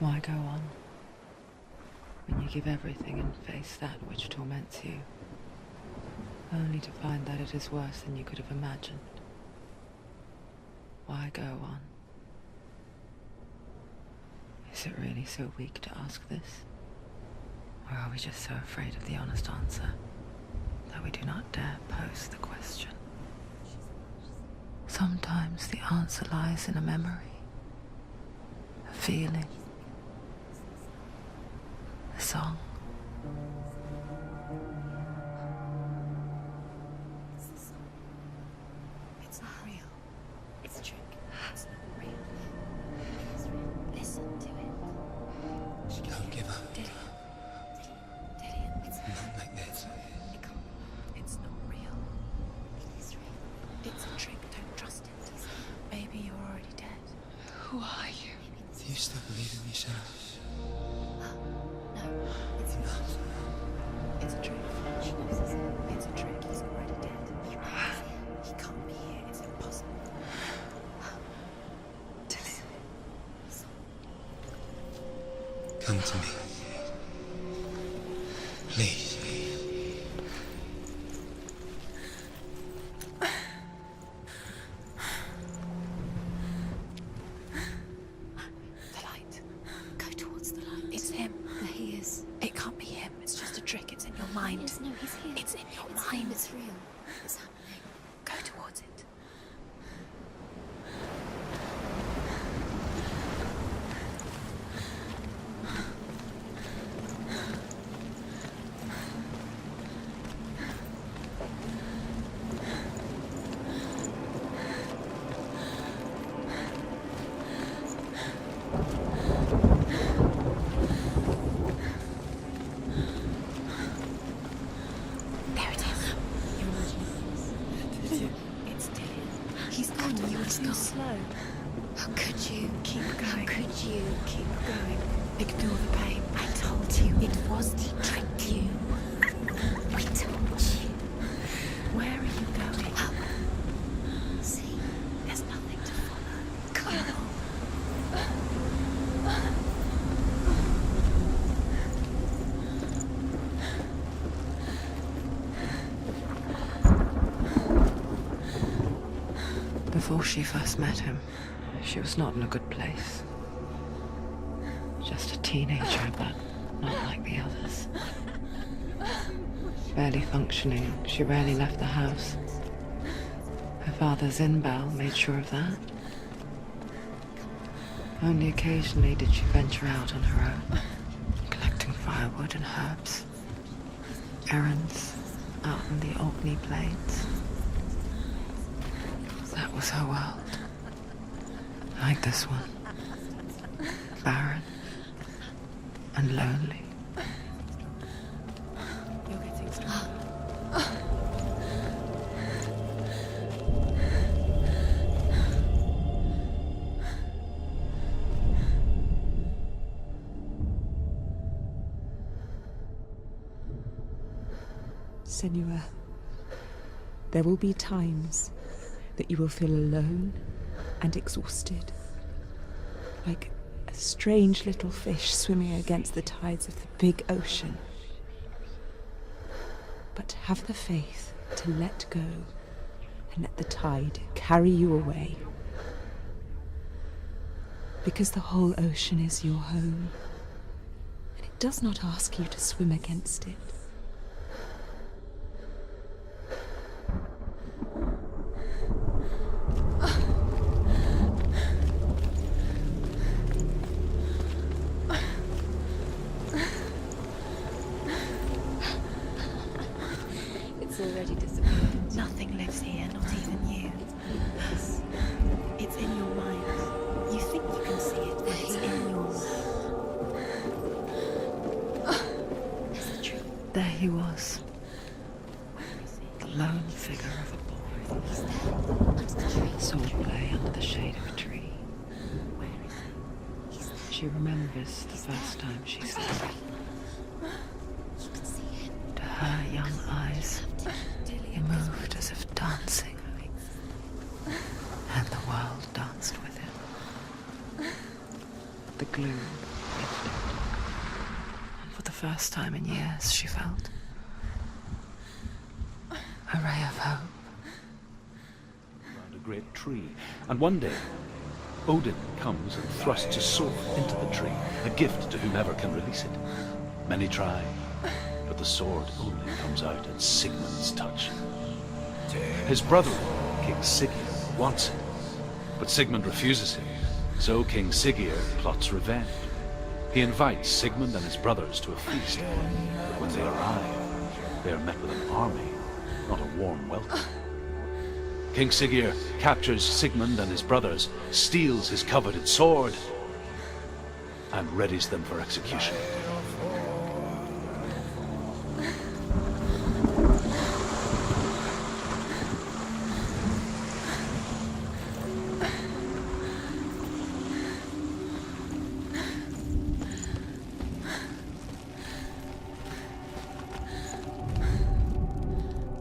Why go on when you give everything and face that which torments you, only to find that it is worse than you could have imagined? Why go on? Is it really so weak to ask this? Or are we just so afraid of the honest answer that we do not dare pose the question? Sometimes the answer lies in a memory, a feeling, a song. It's not real. It's a trick. It's not real. It's real. Listen to it. Don't give up. Dillion, it's Not like this. it can't. It's not real. It is real. It's a trick. Don't trust it. Maybe you're already dead. Who are you? Do you still believe in me, Senua? No, it's not. It's a trick. She knows it's a trick. He's already dead. He can't be here. It's impossible. Dillion. Come to me. Please. The light. Go towards the light. It's him. There he is. It can't be him. It's just a trick. It's in your mind. Yes, no, he's here. It's in your It's mind. him, it's real. It's happening. Go towards it. There it is. You're imagining this. It's Dillion. He's gone. You were too slow. How could you? Keep How going. could you? Keep going. Ignore the pain. I told you. It was to trick you. We told you. Where are you going? Up. See? There's nothing to follow. Come on. Before she first met him, she was not in a good place. Just a teenager, but not like the others. Barely functioning, she rarely left the house. Her father's in-bell made sure of that. Only occasionally did she venture out on her own, collecting firewood and herbs. Errands out in the Orkney Plains. That was her world. Like this one. Barren and lonely. You're getting stronger. Senua, there will be times that you will feel alone and exhausted, like a strange little fish swimming against the tides of the big ocean. But have the faith to let go and let the tide carry you away. Because the whole ocean is your home, and it does not ask you to swim against it. It's already disappeared. Nothing lives here, not even you. It's in your mind. You think you can see it, but it's in your mind. There's a tree. There he was, the lone figure of a boy. He's there. Under the tree. Swordplay under the shade of a tree. Where is it? He's there. She remembers the first time she saw him. You can see him. To her young eyes, he Dillion. moved as if dancing, and the world danced with him. The gloom And for the first time in years, she felt a ray of hope. Around a great tree, and one day Odin comes and thrusts a sword into the tree, a gift to whomever can release it. Many try, but the sword only comes out at Sigmund's touch. His brother, King Siggeir, wants it, but Sigmund refuses him, so King Siggeir plots revenge. He invites Sigmund and his brothers to a feast, but when they arrive, they are met with an army, not a warm welcome. King Siggeir captures Sigmund and his brothers, steals his coveted sword, and readies them for execution.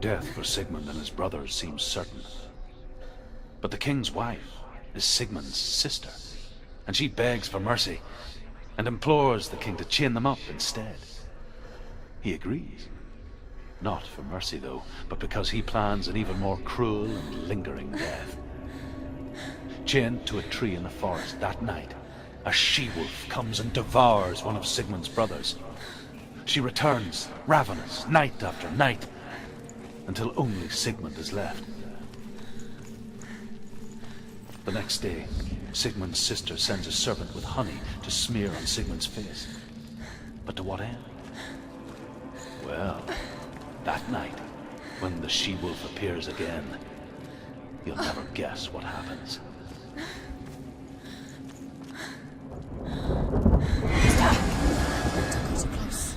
Death for Sigmund and his brothers seems certain. But the king's wife is Sigmund's sister, and she begs for mercy and implores the king to chain them up instead. He agrees. Not for mercy, though, but because he plans an even more cruel and lingering death. Chained to a tree in the forest that night, a she-wolf comes and devours one of Sigmund's brothers. She returns, ravenous, night after night, until only Sigmund is left. The next day, Sigmund's sister sends a servant with honey to smear on Sigmund's face. But to what end? Well, that night, when the she-wolf appears again, you'll never guess what happens. Don't go too close.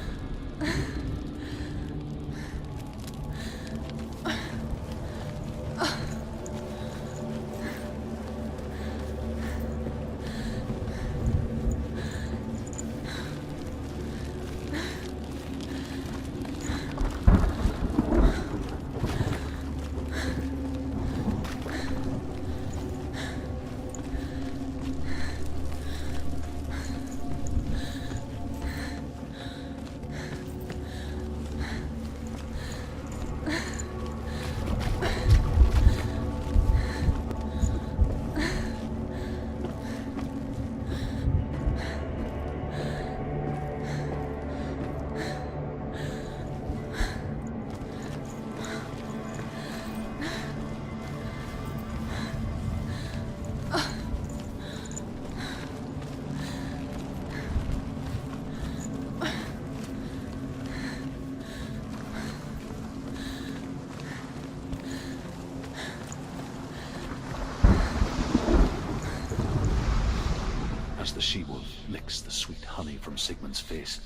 As the she-wolf licks the sweet honey from Sigmund's face,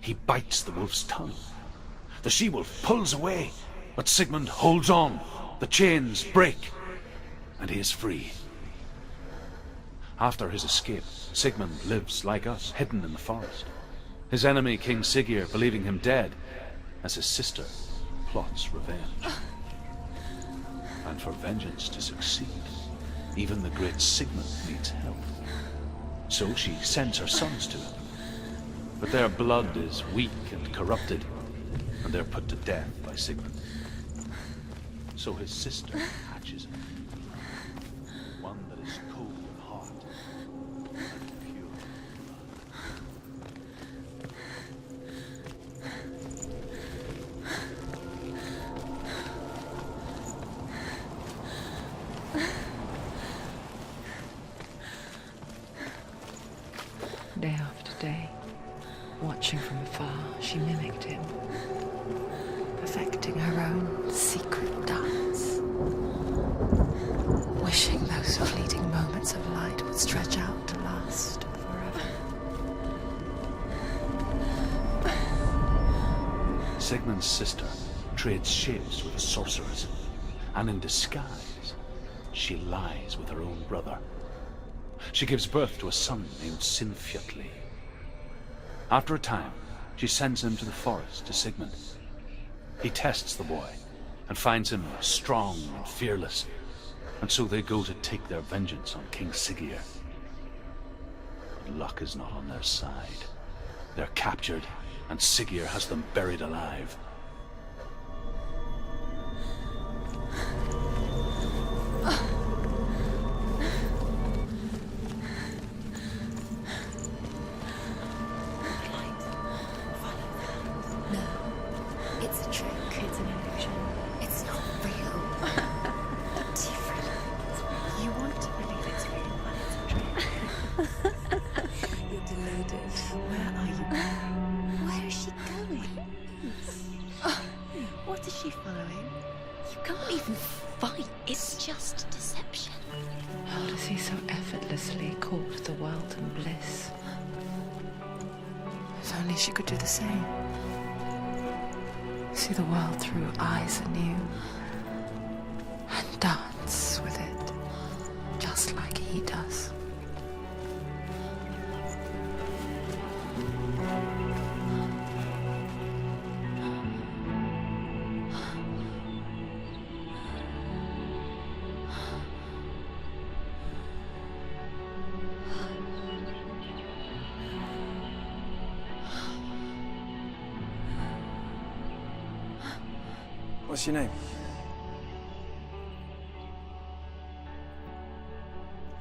he bites the wolf's tongue. The she-wolf pulls away, but Sigmund holds on. The chains break, and he is free. After his escape, Sigmund lives like us, hidden in the forest. His enemy, King Siggeir, believing him dead, as his sister plots revenge. And for vengeance to succeed, even the great Sigmund needs help. So she sends her sons to him. But their blood is weak and corrupted, and they're put to death by Sigmund. So his sister hatches it, one that is cold of heart and pure Day after day, watching from afar, she mimicked him, perfecting her own secret dance, wishing those fleeting moments of light would stretch out to last forever. Sigmund's sister trades shapes with a sorceress, and in disguise, she lies with her own brother. She gives birth to a son named Sinfjotli. After a time, she sends him to the forest to Sigmund. He tests the boy and finds him strong and fearless, and so they go to take their vengeance on King Siggeir. Luck is not on their side. They're captured, and Siggeir has them buried alive. It's a trick. It's an illusion. It's not real. Different. You want to believe it's real, but it's a trick. You're deluded. Where are you going? Where is she going? What is she following? You can't even fight. It's just deception. How does he so effortlessly court the world and bliss? If only she could do the same. See the world through eyes anew and dance with it, just like he does. What's your name?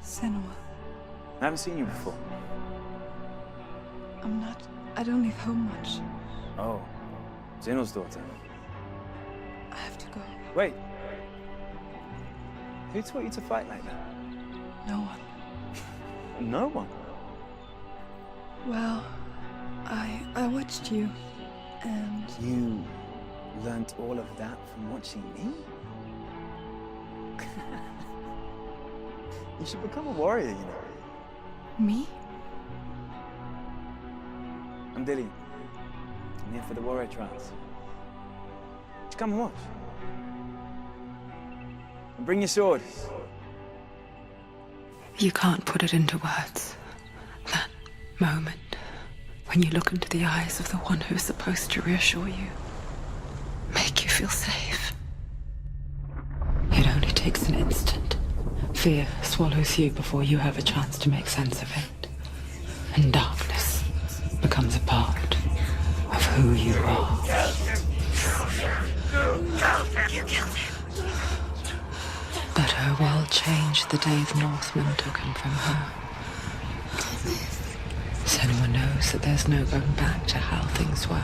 Senua. I haven't seen you before. I don't leave home much. Oh, Zeno's daughter. I have to go. Wait. Who taught you to fight like that? No one. No one. Well, I watched you, and You learnt all of that from watching me? You should become a warrior, you know. me? I'm Dillion. I'm here for the warrior trials. Just come and watch. And bring your sword. You can't put it into words. That moment when you look into the eyes of the one who's supposed to reassure you, make you feel safe. It only takes an instant. Fear swallows you before you have a chance to make sense of it. And darkness becomes a part of who you are. But her world changed the day the Northmen took him from her. Senua knows that there's no going back to how things were.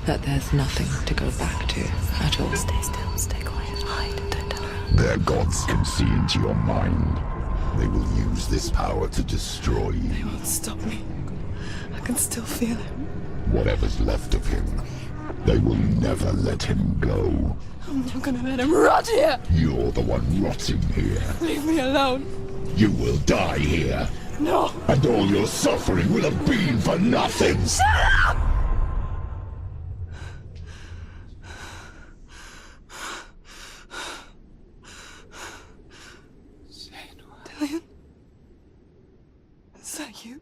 That there's nothing to go back to at all. Stay still, stay quiet, hide, don't tell her. Their gods can see into your mind. They will use this power to destroy you. They won't stop me. I can still feel him. Whatever's left of him, they will never let him go. I'm not gonna let him rot here. You're the one rotting here. Leave me alone. You will die here. No. And all your suffering will have been for nothing. Dillion? Is that you?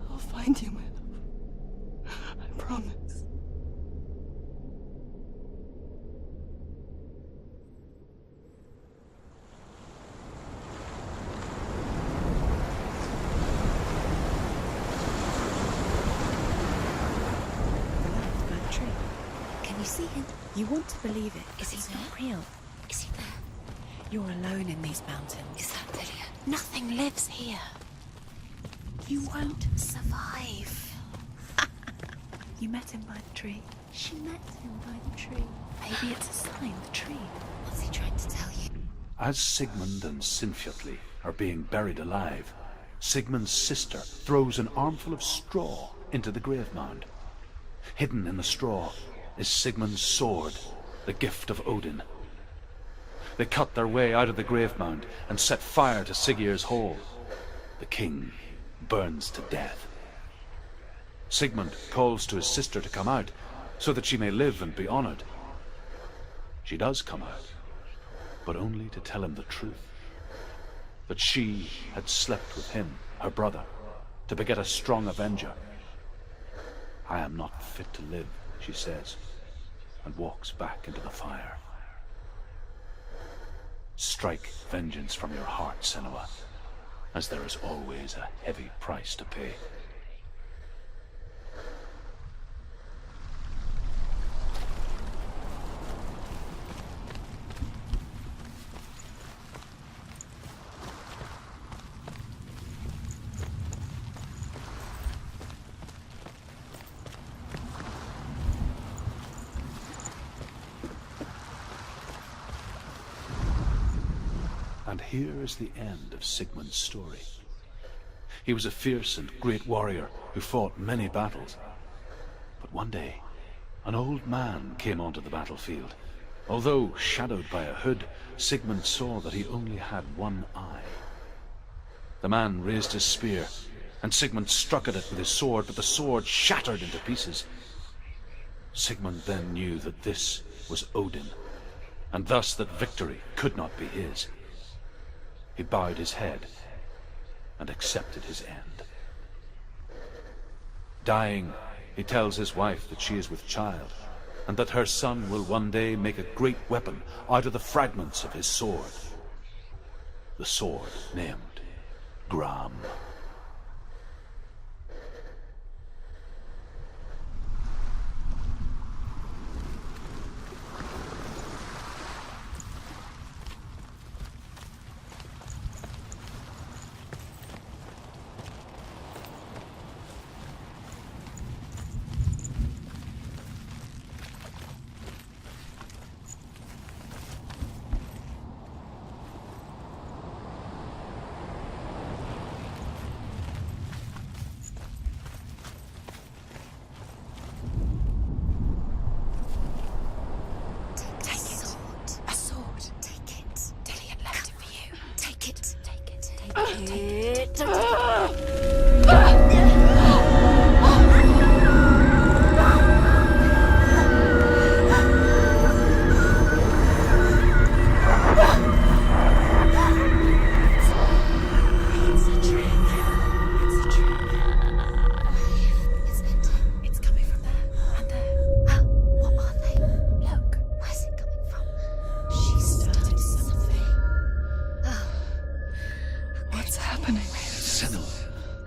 I'll find you, my love. I promise. Bird tree. Can you see him? You want to believe it. Is he It's there? not real. Is he there? You're alone in these mountains. Is that Dillion? Nothing lives here. You won't survive. You met him by the tree. She met him by the tree. Maybe it's a sign, the tree. What's he trying to tell you? As Sigmund and Sinfjotli are being buried alive, Sigmund's sister throws an armful of straw into the grave mound. Hidden in the straw is Sigmund's sword, the gift of Odin. They cut their way out of the grave mound and set fire to Siggeir's hole. The king burns to death. Sigmund calls to his sister to come out so that she may live and be honored. She does come out, but only to tell him the truth. That she had slept with him, her brother, to beget a strong avenger. I am not fit to live, she says, and walks back into the fire. Strike vengeance from your heart, Senua, as there is always a heavy price to pay. And here is the end of Sigmund's story. He was a fierce and great warrior who fought many battles. But one day, an old man came onto the battlefield. Although shadowed by a hood, Sigmund saw that he only had one eye. The man raised his spear, and Sigmund struck at it with his sword, but the sword shattered into pieces. Sigmund then knew that this was Odin, and thus that victory could not be his. He bowed his head and accepted his end. Dying, he tells his wife that she is with child, and that her son will one day make a great weapon out of the fragments of his sword. The sword named Gram.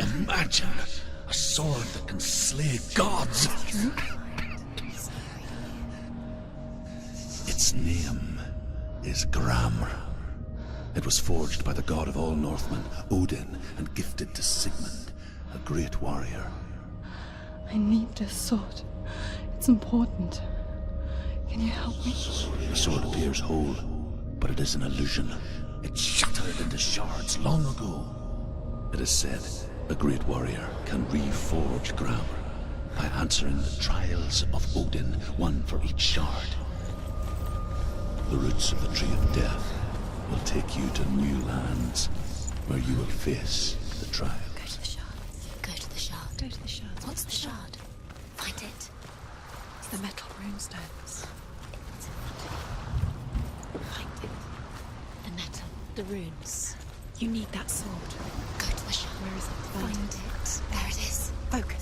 Imagine a sword that can slay gods. Its name is Gram. It was forged by the god of all Northmen, Odin, and gifted to Sigmund, a great warrior. I need this sword. It's important. Can you help me? The sword appears whole, but it is an illusion. It shattered into shards long ago. It is said a great warrior can reforge Gram by answering the trials of Odin, one for each shard. The roots of the Tree of Death will take you to new lands where you will face the trials. Go to the shard. Go to the shard. Go to the shard. What's the shard? Find it. It's the metal runestones. Find it. The metal. The runes. You need that sword. Go to the shard. Where is it? Find it. There it is. Focus.